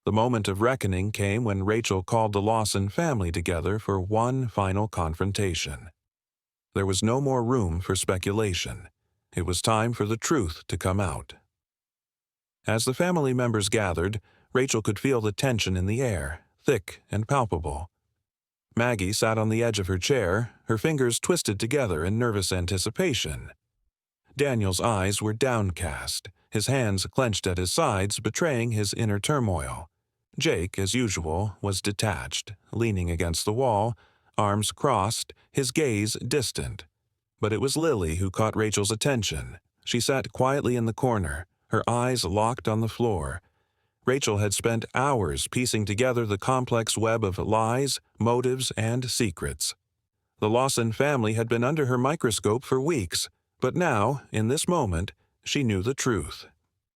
The moment of reckoning came when Rachel called the Lawson family together for one final confrontation. There was no more room for speculation. It was time for the truth to come out. As the family members gathered, Rachel could feel the tension in the air, thick and palpable. Maggie sat on the edge of her chair, her fingers twisted together in nervous anticipation. Daniel's eyes were downcast, his hands clenched at his sides, betraying his inner turmoil. Jake, as usual, was detached, leaning against the wall, arms crossed, his gaze distant. But it was Lily who caught Rachel's attention. She sat quietly in the corner, her eyes locked on the floor. Rachel had spent hours piecing together the complex web of lies, motives, and secrets. The Lawson family had been under her microscope for weeks, but now, in this moment, she knew the truth.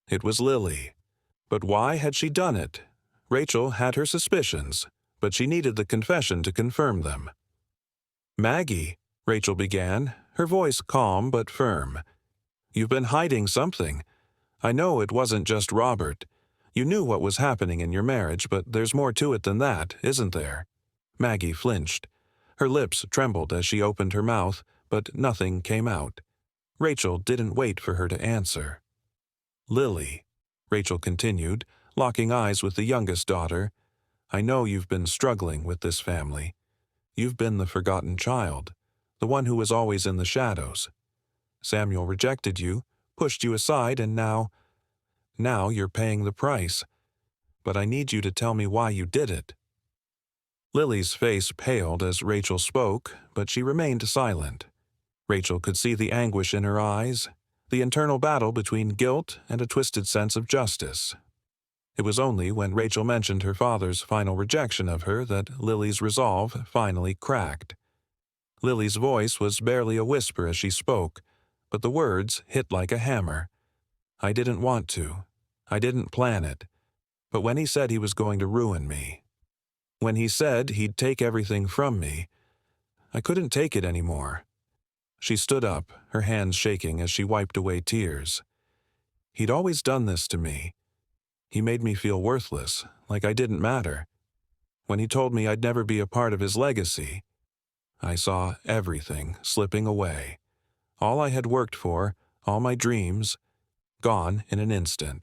It was Lily. But why had she done it? Rachel had her suspicions, but she needed the confession to confirm them. "Maggie," Rachel began, her voice calm but firm. "You've been hiding something. I know it wasn't just Robert. You knew what was happening in your marriage, but there's more to it than that, isn't there?" Maggie flinched. Her lips trembled as she opened her mouth, but nothing came out. Rachel didn't wait for her to answer. "Lily," Rachel continued, locking eyes with the youngest daughter, "I know you've been struggling with this family. You've been the forgotten child, the one who was always in the shadows. Samuel rejected you, pushed you aside, and now you're paying the price. But I need you to tell me why you did it." Lily's face paled as Rachel spoke, but she remained silent. Rachel could see the anguish in her eyes, the internal battle between guilt and a twisted sense of justice. It was only when Rachel mentioned her father's final rejection of her that Lily's resolve finally cracked. Lily's voice was barely a whisper as she spoke, but the words hit like a hammer. "I didn't want to. I didn't plan it. But when he said he was going to ruin me, when he said he'd take everything from me, I couldn't take it anymore." She stood up, her hands shaking as she wiped away tears. "He'd always done this to me. He made me feel worthless, like I didn't matter. When he told me I'd never be a part of his legacy, I saw everything slipping away. All I had worked for, all my dreams, gone in an instant."